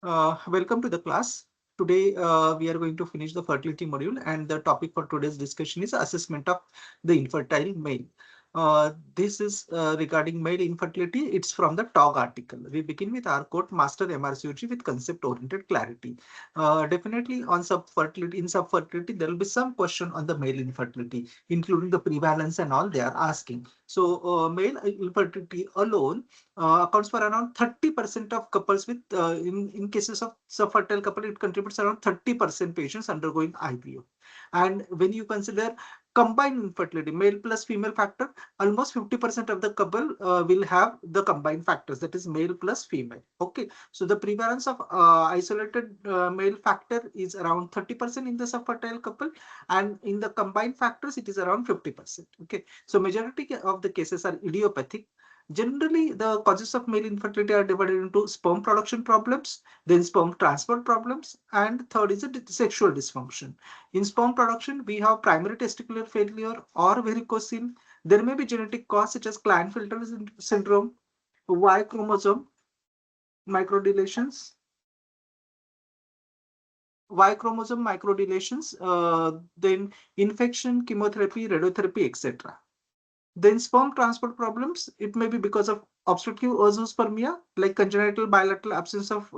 Welcome to the class. Today, we are going to finish the fertility module, and the topic for today's discussion is assessment of the infertile male. This is regarding male infertility. It's from the TOG article. We begin with our quote, Master MRCOG with concept-oriented clarity. Definitely on subfertility, in subfertility, there will be some question on the male infertility, including the prevalence and all they are asking. So, male infertility alone accounts for around 30% of couples with in cases of subfertile couple, it contributes around 30% patients undergoing IVF. And when you consider combined infertility, male plus female factor, almost 50% of the couple will have the combined factors, that is male plus female. Okay, so the prevalence of isolated male factor is around 30% in the subfertile couple, and in the combined factors it is around 50%. Okay, so majority of the cases are idiopathic. Generally, the causes of male infertility are divided into sperm production problems, then sperm transport problems, and third is a sexual dysfunction. In sperm production, we have primary testicular failure or varicocele. There may be genetic cause such as Klinefelter syndrome, Y chromosome microdeletions, Y chromosome microdeletions, then infection, chemotherapy, radiotherapy, etc. Then sperm transport problems, it may be because of obstructive ozoospermia, like congenital bilateral absence of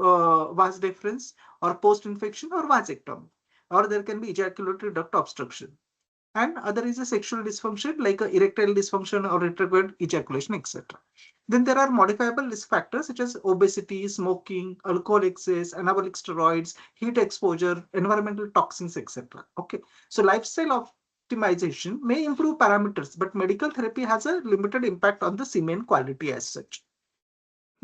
vas deferens, or post-infection or vasectomy. Or there can be ejaculatory duct obstruction. And other is a sexual dysfunction like a erectile dysfunction or retrograde ejaculation, etc. Then there are modifiable risk factors such as obesity, smoking, alcohol excess, anabolic steroids, heat exposure, environmental toxins, etc. Okay, so lifestyle optimization may improve parameters, but medical therapy has a limited impact on the semen quality as such.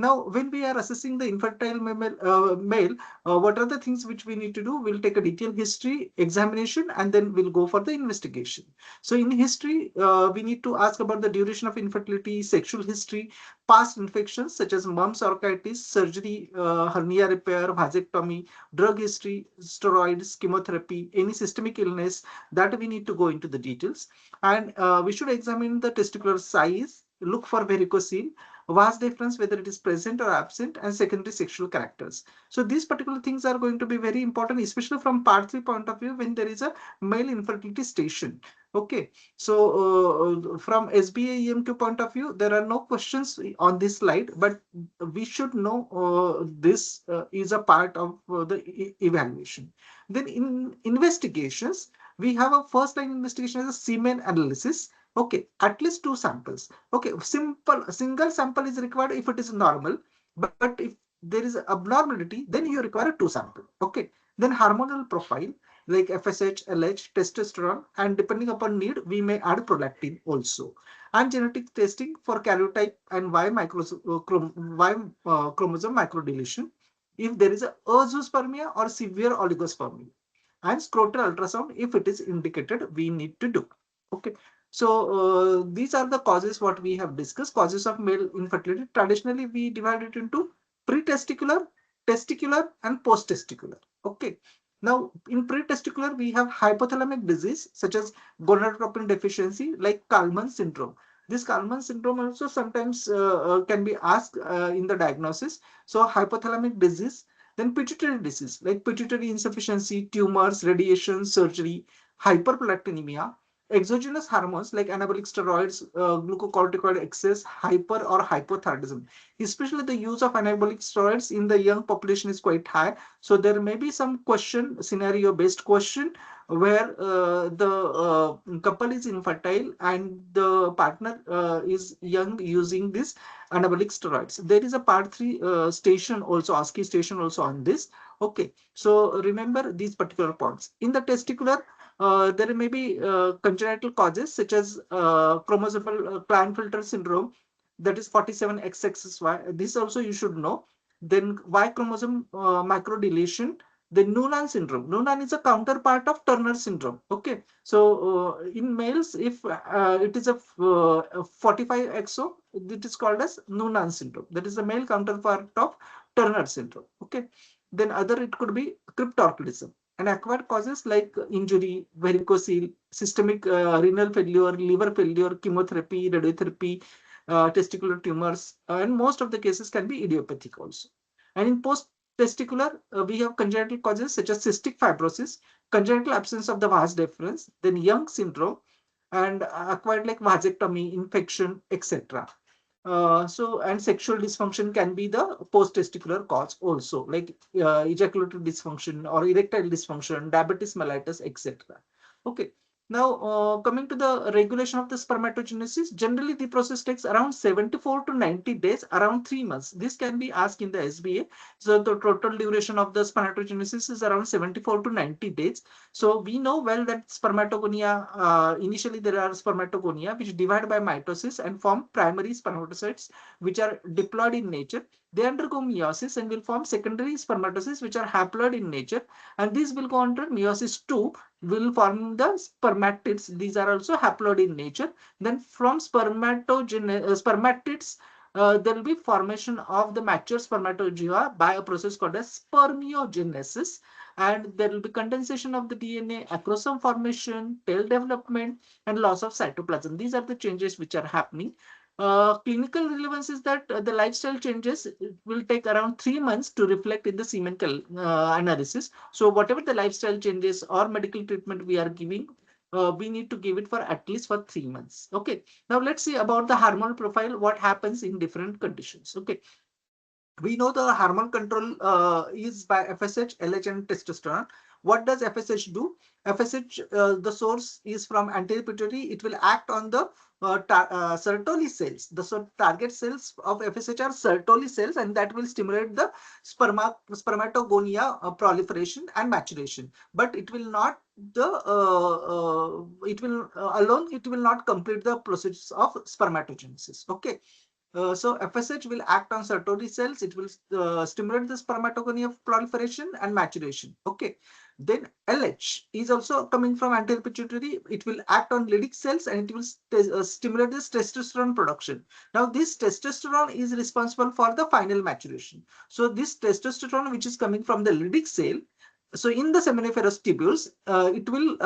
Now, when we are assessing the infertile male, what are the things which we need to do? We'll take a detailed history examination and then we'll go for the investigation. So in history, we need to ask about the duration of infertility, sexual history, past infections such as mumps, orchitis, surgery, hernia repair, vasectomy, drug history, steroids, chemotherapy, any systemic illness that we need to go into the details. And we should examine the testicular size, look for varicocele, vast difference whether it is present or absent, and secondary sexual characters. So these particular things are going to be very important, especially from part 3 point of view when there is a male infertility station. Okay, so from SBA EMQ point of view, there are no questions on this slide, but we should know this is a part of the evaluation. Then in investigations, we have a first line investigation as a semen analysis. Okay, at least 2 samples. Okay, single sample is required if it is normal, but if there is abnormality, then you require 2 samples. Okay, then hormonal profile like FSH, LH, testosterone, and depending upon need, we may add prolactin also. And genetic testing for karyotype and Y chromosome microdeletion if there is a azoospermia or severe oligospermia, and scrotal ultrasound if it is indicated, we need to do. Okay, so these are the causes what we have discussed. Causes of male infertility. Traditionally, we divide it into pre-testicular, testicular, and post-testicular. Okay. Now, in pre-testicular, we have hypothalamic disease such as gonadotropin deficiency, like Kalman syndrome. This Kalman syndrome also sometimes can be asked in the diagnosis. So, hypothalamic disease, then pituitary disease like pituitary insufficiency, tumors, radiation, surgery, hyperprolactinemia, exogenous hormones like anabolic steroids, glucocorticoid excess, hyper or hypothyroidism. Especially the use of anabolic steroids in the young population is quite high. So there may be some question, scenario based question, where the couple is infertile and the partner is young using this anabolic steroids. There is a part 3 station also, ASCII station also on this. Okay, so remember these particular points. In the testicular, there may be congenital causes such as chromosomal Klinefelter syndrome, that is 47XXY. This also you should know. Then Y chromosome microdeletion. Then Noonan syndrome. Noonan is a counterpart of Turner syndrome. Okay, so in males, if it is a 45XO, it is called as Noonan syndrome. That is the male counterpart of Turner syndrome. Okay, then other it could be cryptorchidism. And acquired causes like injury, varicocele, systemic renal failure, liver failure, chemotherapy, radiotherapy, testicular tumors, and most of the cases can be idiopathic also. And in post testicular, we have congenital causes such as cystic fibrosis, congenital absence of the vas deferens, then Young syndrome, and acquired like vasectomy, infection, etc. And sexual dysfunction can be the post-testicular cause also, like ejaculatory dysfunction or erectile dysfunction, diabetes mellitus, etc. Okay. Now, coming to the regulation of the spermatogenesis, generally the process takes around 74 to 90 days, around 3 months. This can be asked in the SBA. So the total duration of the spermatogenesis is around 74 to 90 days. So we know well that spermatogonia, initially there are spermatogonia which divide by mitosis and form primary spermatocytes which are diploid in nature. They undergo meiosis and will form secondary spermatocytes which are haploid in nature, and these will go under meiosis 2, will form the spermatids. These are also haploid in nature. Then from spermatids, there will be formation of the mature spermatozoa by a process called as spermiogenesis, and there will be condensation of the DNA, acrosome formation, tail development, and loss of cytoplasm. These are the changes which are happening. Clinical relevance is that the lifestyle changes will take around 3 months to reflect in the semen analysis. So whatever the lifestyle changes or medical treatment we are giving, we need to give it for at least for 3 months. Okay. Now let's see about the hormonal profile, what happens in different conditions. Okay. We know the hormone control is by FSH, LH, and testosterone. What does FSH do? FSH, the source is from anterior pituitary. It will act on the Sertoli cells. The target cells of FSH are Sertoli cells, and that will stimulate the spermatogonia proliferation and maturation. But it will not it will alone. It will not complete the process of spermatogenesis. Okay. So FSH will act on Sertoli cells. It will stimulate the spermatogonia proliferation and maturation. Okay. Then LH is also coming from anterior pituitary. It will act on Leydig cells and it will stimulate this testosterone production. Now, this testosterone is responsible for the final maturation. So this testosterone, which is coming from the Leydig cell, so in the seminiferous tubules, it will,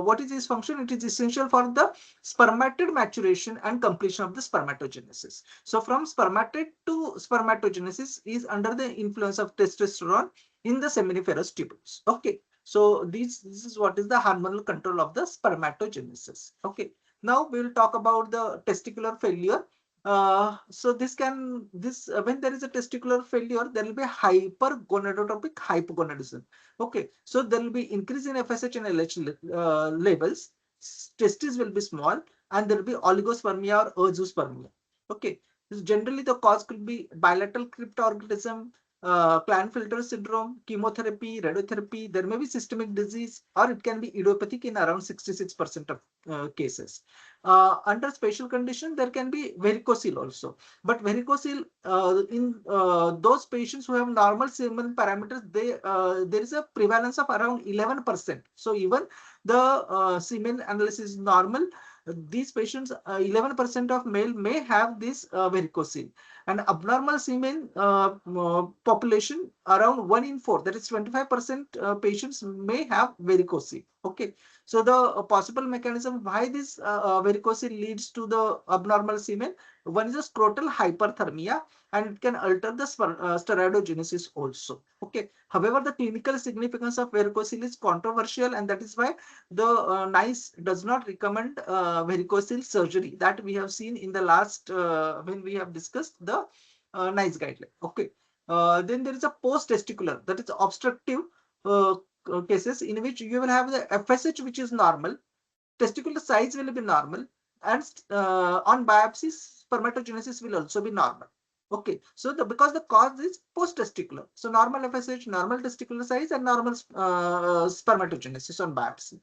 what is its function? It is essential for the spermatid maturation and completion of the spermatogenesis. So from spermatid to spermatogenesis is under the influence of testosterone in the seminiferous tubules. Okay. So this is what is the hormonal control of the spermatogenesis. Okay. Now we will talk about the testicular failure. So when there is a testicular failure, there will be hypergonadotropic hypogonadism. Okay, so there will be increase in FSH and LH levels. Testes will be small, and there will be oligospermia or azoospermia. Okay, so generally the cause could be bilateral cryptorganism, Klinefelter syndrome, chemotherapy, radiotherapy. There may be systemic disease, or it can be idiopathic in around 66% of cases. Under special condition, there can be varicocele also. But varicocele in those patients who have normal semen parameters, there is a prevalence of around 11%. So even the semen analysis is normal. These patients, 11% of male may have this varicocele, and abnormal semen population around 1 in 4, that is 25% patients may have varicocele. Okay, so the possible mechanism why this varicocele leads to the abnormal semen, one is a scrotal hyperthermia, and it can alter the steroidogenesis also. Okay, however, the clinical significance of varicocele is controversial, and that is why the NICE does not recommend varicocele surgery, that we have seen in the last when we have discussed the NICE guideline. Okay, then there is a post-testicular, that is obstructive cases in which you will have the FSH which is normal, testicular size will be normal, and on biopsies spermatogenesis will also be normal. Okay, so because the cause is post-testicular, so normal FSH, normal testicular size, and normal spermatogenesis on biopsy.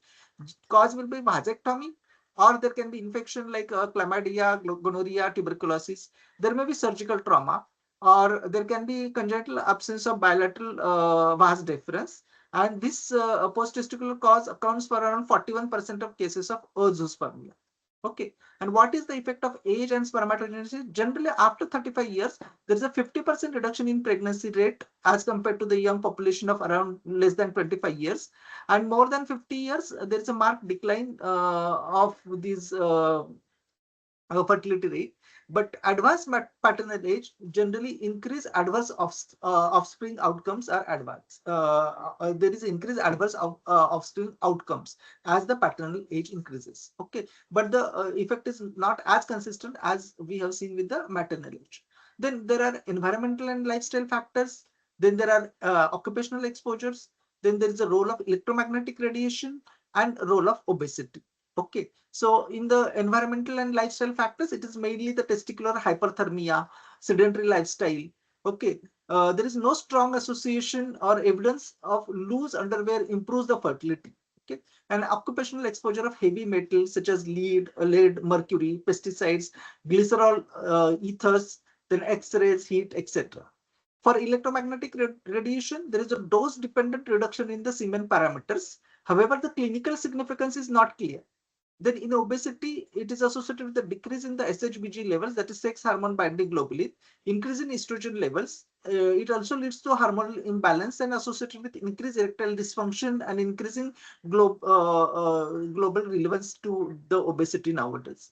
Cause will be vasectomy, or there can be infection like chlamydia, gonorrhea, tuberculosis. There may be surgical trauma, or there can be congenital absence of bilateral vas deferens. And this post-testicular cause accounts for around 41% of cases of azoospermia. Okay, and what is the effect of age and spermatogenesis? Generally, after 35 years, there is a 50% reduction in pregnancy rate as compared to the young population of around less than 25 years. And more than 50 years, there is a marked decline of these fertility rate. But advanced paternal age generally increase adverse offspring outcomes are advanced. There is increased adverse offspring outcomes as the paternal age increases. Okay, but the effect is not as consistent as we have seen with the maternal age. Then there are environmental and lifestyle factors. Then there are occupational exposures. Then there is a role of electromagnetic radiation and role of obesity. Okay, so in the environmental and lifestyle factors, it is mainly the testicular hyperthermia, sedentary lifestyle. Okay, there is no strong association or evidence of loose underwear improves the fertility. Okay, and occupational exposure of heavy metals such as lead, mercury, pesticides, glycerol ethers, then X-rays, heat, etc. For electromagnetic radiation, there is a dose-dependent reduction in the semen parameters. However, the clinical significance is not clear. Then in obesity, it is associated with a decrease in the SHBG levels, that is sex hormone binding globulin, increase in estrogen levels. It also leads to hormonal imbalance and associated with increased erectile dysfunction and increasing global relevance to the obesity nowadays.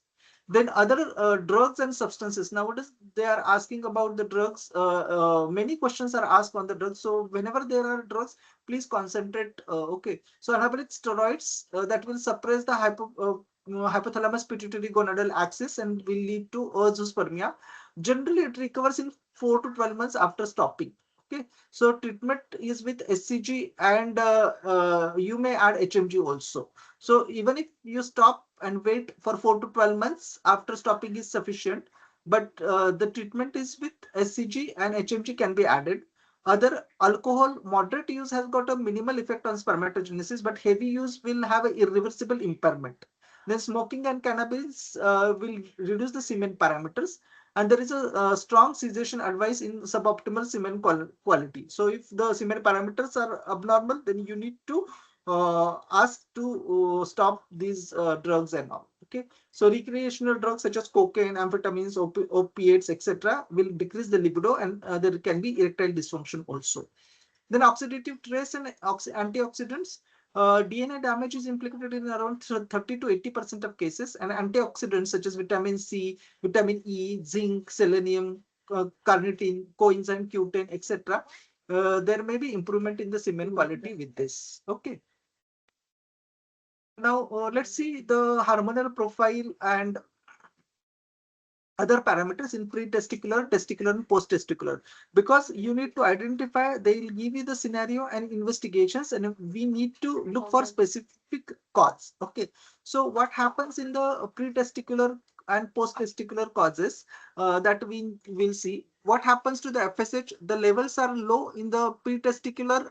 Then other drugs and substances. Nowadays, they are asking about the drugs. Many questions are asked on the drugs. So whenever there are drugs, please concentrate. Okay. So anabolic steroids that will suppress the hypothalamus pituitary gonadal axis and will lead to ozoospermia. Generally, it recovers in 4 to 12 months after stopping. Okay, so treatment is with SCG and you may add HMG also. So even if you stop and wait for 4 to 12 months after stopping is sufficient, but the treatment is with SCG and HMG can be added. Other alcohol, moderate use has got a minimal effect on spermatogenesis, but heavy use will have an irreversible impairment. Then smoking and cannabis will reduce the semen parameters, and there is a strong cessation advice in suboptimal semen quality. So if the semen parameters are abnormal, then you need to ask to stop these drugs and all. Okay, so recreational drugs such as cocaine, amphetamines, opiates, etc., will decrease the libido, and there can be erectile dysfunction also. Then oxidative stress and antioxidants. DNA damage is implicated in around 30 to 80% of cases, and antioxidants such as vitamin C, vitamin E, zinc, selenium, carnitine, coenzyme Q10, etc. There may be improvement in the semen quality with this. Okay. Now let's see the hormonal profile and other parameters in pre-testicular, testicular, and post-testicular, because you need to identify, they'll give you the scenario and investigations, and we need to look for specific cause. Okay, so what happens in the pre-testicular and post-testicular causes that we will see. What happens to the FSH? The levels are low in the pre-testicular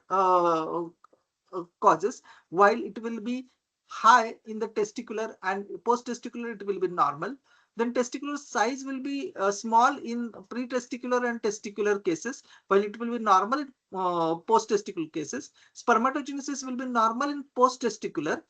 causes, while it will be high in the testicular, and post-testicular it will be normal. Then testicular size will be small in pre-testicular and testicular cases, while it will be normal in post-testicular cases. Spermatogenesis will be normal in post-testicular.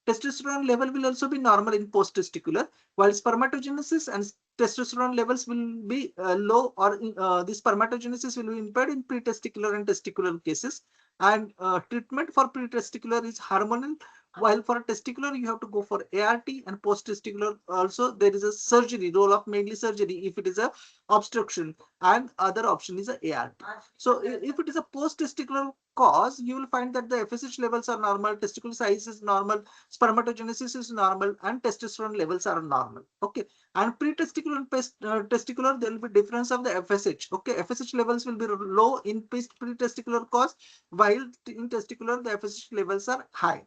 Testosterone level will also be normal in post-testicular, while spermatogenesis and testosterone levels will be low, or the spermatogenesis will be impaired in pre-testicular and testicular cases. And treatment for pre-testicular is hormonal, while for testicular you have to go for ART, and post testicular also there is a surgery, role of mainly surgery if it is a obstruction, and other option is a ART. So if it is a post testicular cause, you will find that the FSH levels are normal, testicle size is normal, spermatogenesis is normal, and testosterone levels are normal. Okay, and pre-testicular and testicular, there will be difference of the FSH. Okay, FSH levels will be low in pre-testicular cause, while in testicular the FSH levels are high.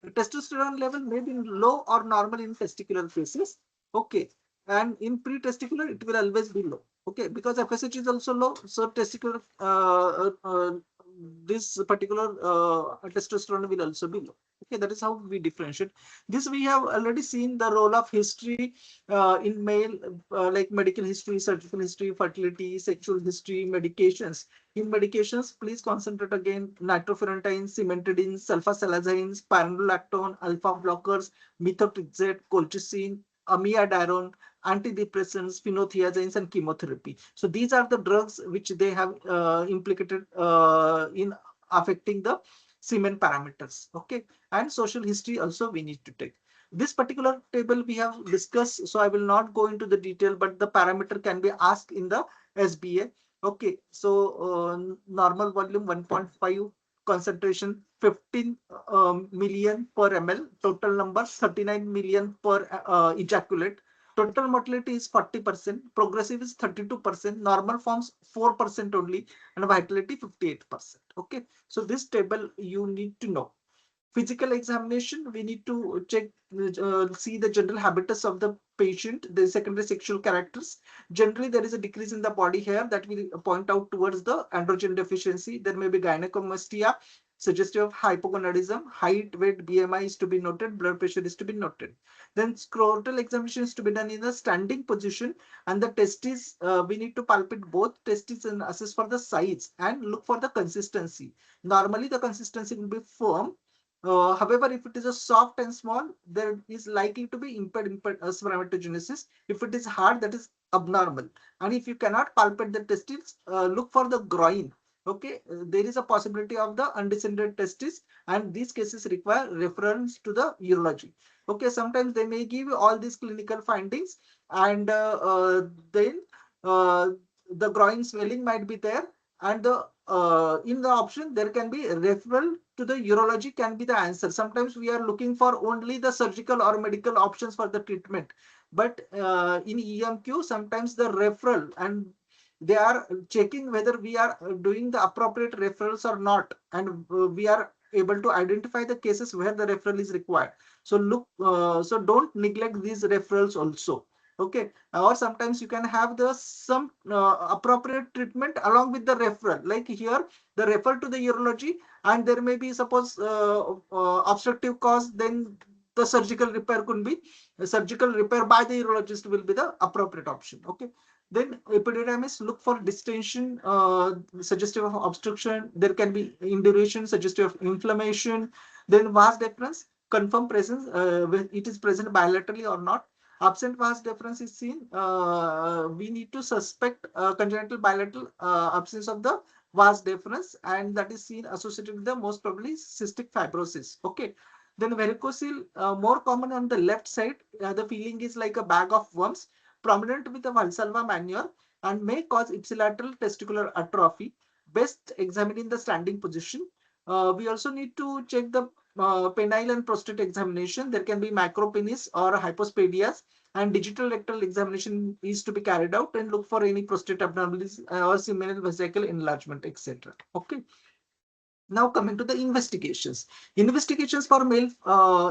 The testosterone level may be low or normal in testicular cases. Okay, and in pre-testicular it will always be low. Okay, because FSH is also low, so testicular this particular testosterone will also be low. Okay, that is how we differentiate. This we have already seen the role of history in male, like medical history, surgical history, fertility, sexual history, medications. In medications, please concentrate again: nitrofurantoin, cimetidine, sulfasalazine, spironolactone, alpha blockers, methotrexate, colchicine, amidadirone, antidepressants, phenothiazines, and chemotherapy. So these are the drugs which they have implicated in affecting the semen parameters. Okay, and social history also we need to take. This particular table we have discussed, so I will not go into the detail, but the parameter can be asked in the SBA. Okay, so normal volume 1.5, concentration 15 million per ml, total number 39 million per ejaculate. Total motility is 40%, progressive is 32%, normal forms 4% only, and vitality 58%. Okay, so this table you need to know. Physical examination, we need to check, see the general habitus of the patient, the secondary sexual characters. Generally, there is a decrease in the body hair that will point out towards the androgen deficiency. There may be gynecomastia, suggestive of hypogonadism. Height, weight, BMI is to be noted. Blood pressure is to be noted. Then scrotal examination is to be done in a standing position, and the testes, we need to palpate both testes and assess for the size and look for the consistency. Normally, the consistency will be firm. However, if it is a soft and small, there is likely to be impaired spermatogenesis. If it is hard, that is abnormal. And if you cannot palpate the testes, look for the groin. Okay, there is a possibility of the undescended testes, and these cases require reference to the urology. Okay, sometimes they may give you all these clinical findings, and then the groin swelling might be there, and the in the option there can be referral to the urology can be the answer. Sometimes we are looking for only the surgical or medical options for the treatment, but in EMQ sometimes the referral, and they are checking whether we are doing the appropriate referrals or not, and we are able to identify the cases where the referral is required. So look, so don't neglect these referrals also. Okay, or sometimes you can have the some appropriate treatment along with the referral, like here the refer to the urology, and there may be suppose obstructive cause, then the surgical repair could be surgical repair by the urologist will be the appropriate option. Okay, then epididymis, look for distension suggestive of obstruction. There can be induration suggestive of inflammation. Then vas deferens, confirm presence, when it is present bilaterally or not. Absent vas deferens is seen, we need to suspect congenital bilateral absence of the vas deferens, and that is seen associated with the most probably cystic fibrosis. Okay, then varicocele, more common on the left side. The feeling is like a bag of worms, prominent with the Valsalva manure, and may cause ipsilateral testicular atrophy. Best examined in the standing position. We also need to check the penile and prostate examination. There can be macropenis or hypospadias, and digital rectal examination is to be carried out, and look for any prostate abnormalities or seminal vesicle enlargement, etc. Okay. Now coming to the investigations. Investigations for male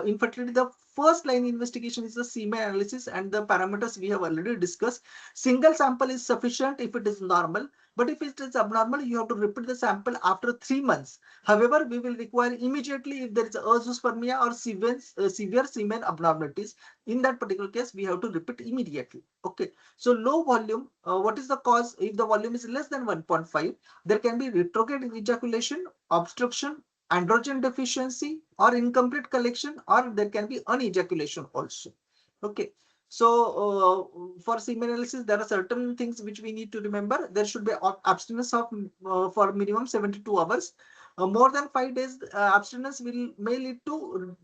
infertility, the first line investigation is the semen analysis, and the parameters we have already discussed. Single sample is sufficient if it is normal, but if it is abnormal, you have to repeat the sample after 3 months. However, we will require immediately if there is azoospermia or severe semen abnormalities. In that particular case, we have to repeat immediately. Okay. So low volume, what is the cause? If the volume is less than 1.5, there can be retrograde ejaculation, obstruction, androgen deficiency, or incomplete collection, or there can be unejaculation also. Okay. So for semen analysis, there are certain things which we need to remember. There should be abstinence of for minimum 72 hours. More than 5 days abstinence may lead to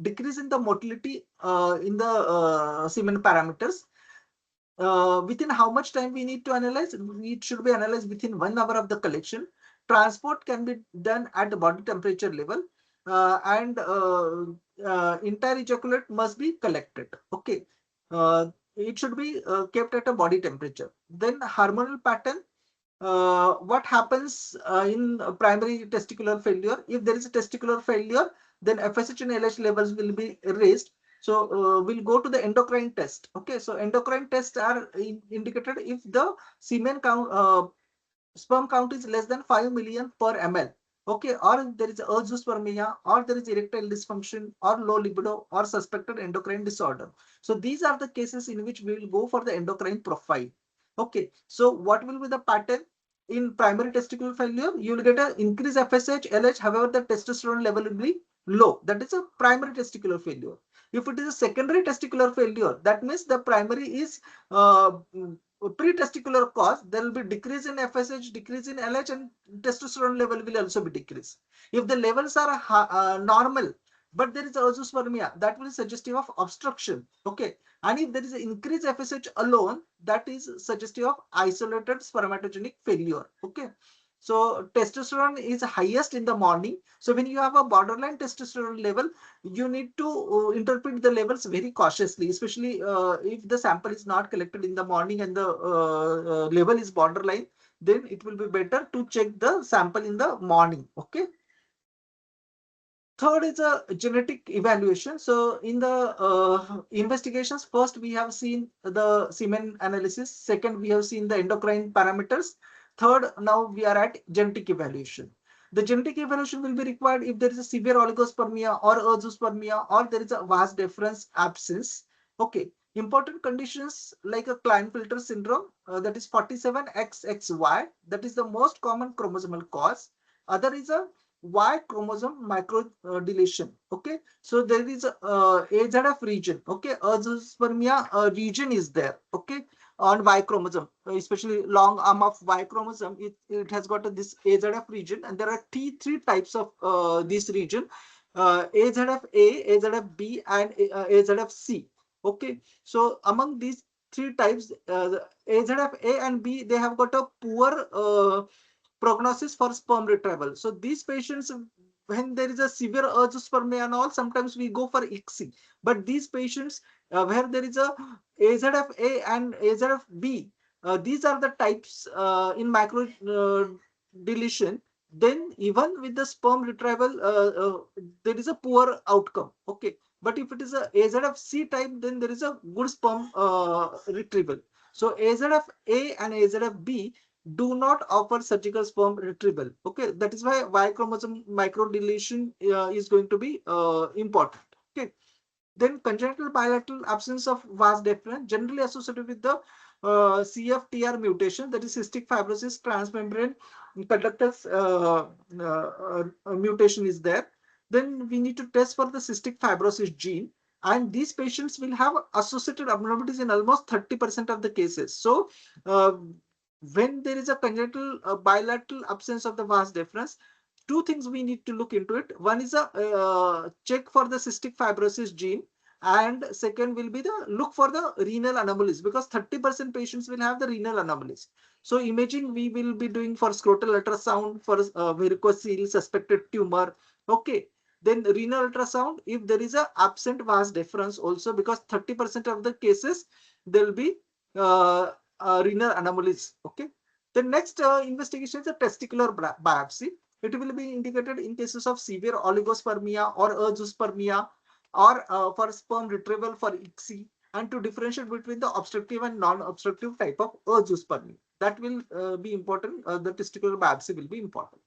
decrease in the motility in the semen parameters. Within how much time we need to analyze? It should be analyzed within 1 hour of the collection. Transport can be done at the body temperature level, and entire ejaculate must be collected. Okay, it should be kept at a body temperature. Then hormonal pattern. What happens in primary testicular failure? If there is a testicular failure, then FSH and LH levels will be raised. So we'll go to the endocrine test. Okay, so endocrine tests are indicated if the semen count, sperm count is less than 5 million per ml. Okay, or there is azoospermia, or there is erectile dysfunction, or low libido, or suspected endocrine disorder. So these are the cases in which we will go for the endocrine profile. Okay, so what will be the pattern? In primary testicular failure, you will get an increased FSH, LH. However, the testosterone level will be low. That is a primary testicular failure. If it is a secondary testicular failure, that means the primary is pre-testicular cause. There will be decrease in FSH, decrease in LH, and testosterone level will also be decreased. If the levels are normal, but there is azoospermia, that will be suggestive of obstruction. Okay, and if there is an increased FSH alone, that is suggestive of isolated spermatogenic failure. Okay, so testosterone is highest in the morning. So when you have a borderline testosterone level, you need to interpret the levels very cautiously, especially if the sample is not collected in the morning and the level is borderline, then it will be better to check the sample in the morning. Okay. Third is a genetic evaluation. So in the investigations, first we have seen the semen analysis. Second, we have seen the endocrine parameters. Third, now we are at genetic evaluation. The genetic evaluation will be required if there is a severe oligospermia or azoospermia, or there is a vas deferens absence. Okay. Important conditions like a Klinefelter syndrome, that is 47XXY, that is the most common chromosomal cause. Other is a Y chromosome micro deletion. Okay, so there is a AZF region. Okay, azoospermia region is there. Okay, on Y chromosome, especially long arm of Y chromosome, it has got this AZF region, and there are three types of this region: AZF-A, AZF-B, and AZF-C. Okay, so among these three types, AZF-A and B, they have got a poor prognosis for sperm retrieval. So these patients, when there is a severe azoospermia and all, sometimes we go for ICSI. But these patients where there is a AZF-A and AZF-B, these are the types in macro deletion. Then even with the sperm retrieval, there is a poor outcome. Okay, but if it is a AZF-C type, then there is a good sperm retrieval. So AZF-A and AZF-B do not offer surgical sperm retrieval. Okay, that is why Y chromosome microdeletion is going to be important. Okay, then congenital bilateral absence of vas deferens, generally associated with the CFTR mutation, that is cystic fibrosis transmembrane conductors mutation is there. Then we need to test for the cystic fibrosis gene, and these patients will have associated abnormalities in almost 30% of the cases. So when there is a congenital bilateral absence of the vas deferens, two things we need to look into it. One is a check for the cystic fibrosis gene, and second will be the look for the renal anomalies, because 30% patients will have the renal anomalies. So imaging we will be doing for scrotal ultrasound for varicocele suspected tumor. Okay, then renal ultrasound if there is a absent vas deferens also, because 30% of the cases there will be renal anomalies. Okay, the next investigation is a testicular biopsy. It will be indicated in cases of severe oligospermia or azoospermia, or for sperm retrieval for ICSI, and to differentiate between the obstructive and non-obstructive type of azoospermia. That will be important. The testicular biopsy will be important.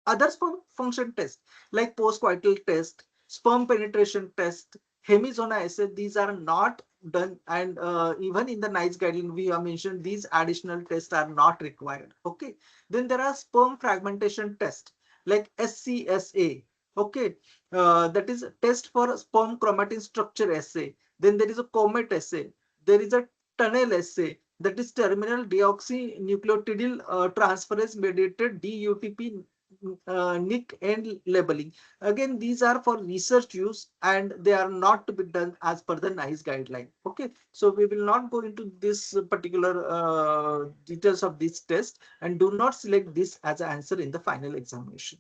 Other sperm function tests like postcoital test, sperm penetration test, hemizona assay, these are not done, and even in the NICE guideline we have mentioned these additional tests are not required. Okay, then there are sperm fragmentation tests like SCSA. Okay, that is a test for sperm chromatin structure assay. Then there is a comet assay. There is a tunnel assay, that is terminal deoxynucleotidyl transferase mediated DUTP nick and labeling. Again, these are for research use and they are not to be done as per the NICE guideline. Okay, so we will not go into this particular details of this test, and do not select this as an answer in the final examination.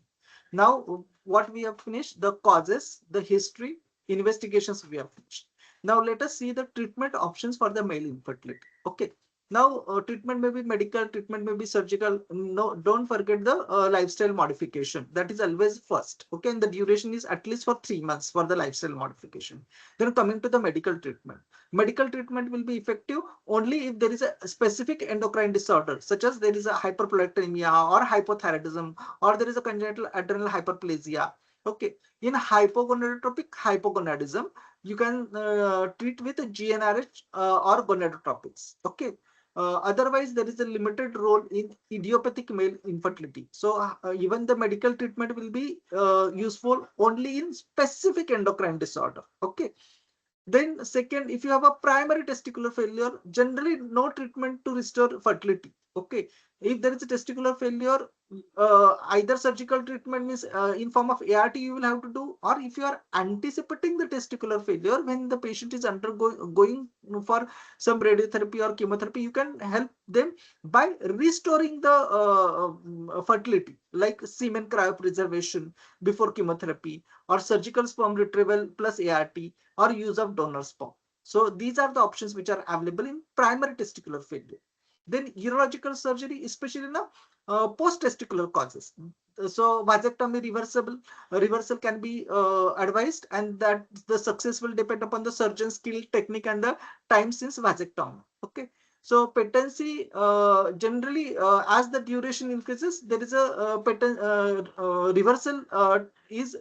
Now, what we have finished, the causes, the history, investigations we have finished. Now let us see the treatment options for the male infertility. Okay, now treatment may be medical, treatment may be surgical. No, don't forget the lifestyle modification. That is always first. Okay, and the duration is at least for 3 months for the lifestyle modification. Then coming to the medical treatment. Medical treatment will be effective only if there is a specific endocrine disorder, such as there is a hyperprolactinemia or hypothyroidism, or there is a congenital adrenal hyperplasia. Okay, in hypogonadotropic hypogonadism, you can treat with GnRH or gonadotropics. Okay. Otherwise, there is a limited role in idiopathic male infertility. So even the medical treatment will be useful only in specific endocrine disorder. Okay. Then second, if you have a primary testicular failure, generally no treatment to restore fertility. Okay, if there is a testicular failure, either surgical treatment means in form of ART you will have to do, or if you are anticipating the testicular failure when the patient is going for some radiotherapy or chemotherapy, you can help them by restoring the fertility, like semen cryopreservation before chemotherapy, or surgical sperm retrieval plus ART, or use of donor sperm. So these are the options which are available in primary testicular failure. Then urological surgery, especially in post-testicular causes. So vasectomy reversal can be advised, and that the success will depend upon the surgeon's skill, technique, and the time since vasectomy. Okay. So patency, generally, as the duration increases, there is a reversal is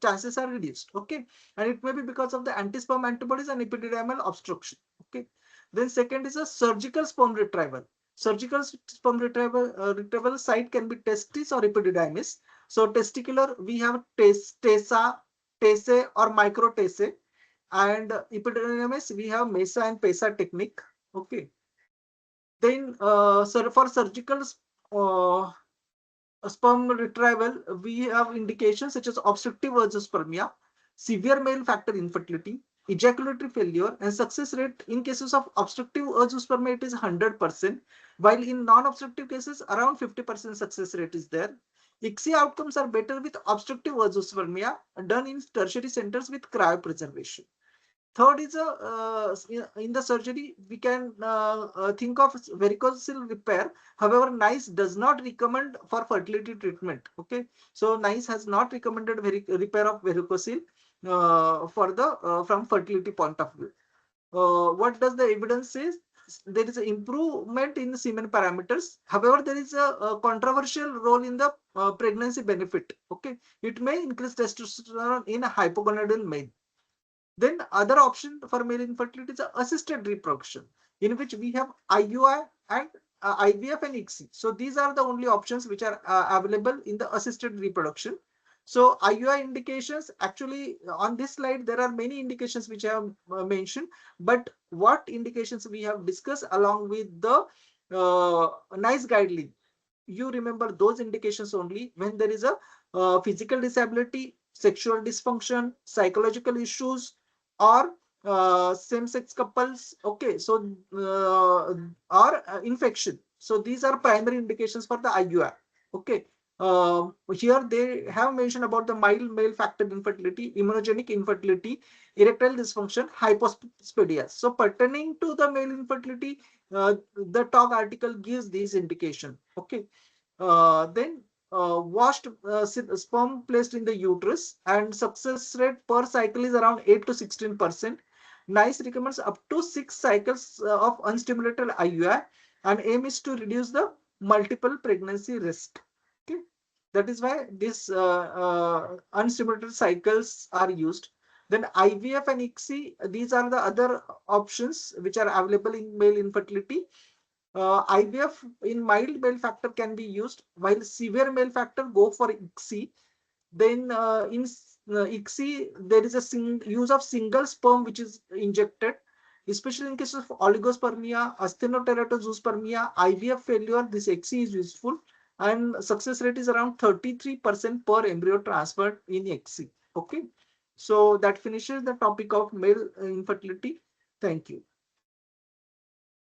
chances are reduced. Okay, and it may be because of the anti-sperm antibodies and epididymal obstruction. Okay. Then second is a surgical sperm retrieval. Surgical sperm retrieval site can be testis or epididymis. So testicular, we have tesa, tese or micro tese, and epididymis we have mesa and pesa technique. Okay. Then for surgical uh, sperm retrieval, we have indications such as obstructive azoospermia, severe male factor infertility, ejaculatory failure, and success rate in cases of obstructive azoospermia it is 100%, while in non-obstructive cases around 50% success rate is there. ICSI outcomes are better with obstructive azoospermia done in tertiary centers with cryopreservation. Third is in the surgery we can think of varicocele repair. However, NICE does not recommend for fertility treatment. Okay, so NICE has not recommended repair of varicocele for the from fertility point of view. What does the evidence say? There is an improvement in the semen parameters. However, there is a controversial role in the pregnancy benefit. Okay, it may increase testosterone in a hypogonadal male. Then other option for male infertility is assisted reproduction, in which we have IUI and IVF and ICSI. So these are the only options which are available in the assisted reproduction. So IUI indications, actually on this slide there are many indications which I have mentioned, but what indications we have discussed along with the NICE guideline, you remember those indications only when there is a physical disability, sexual dysfunction, psychological issues, or same-sex couples. Okay, so or infection. So these are primary indications for the IUI. Okay. Here they have mentioned about the mild male factor infertility, immunogenic infertility, erectile dysfunction, hypospadias. So pertaining to the male infertility, the TOG article gives these indication. Okay. Then washed sperm placed in the uterus, and success rate per cycle is around 8 to 16%. NICE recommends up to 6 cycles of unstimulated IUI, and aim is to reduce the multiple pregnancy risk. Okay, that is why these unstimulated cycles are used. Then IVF and ICSI, these are the other options which are available in male infertility. IVF in mild male factor can be used, while severe male factor go for ICSI. Then in ICSI, there is a use of single sperm which is injected, especially in cases of oligospermia, asthenoteratozoospermia, IVF failure. This ICSI is useful, and success rate is around 33% per embryo transfer in ICSI. Okay, so that finishes the topic of male infertility. Thank you.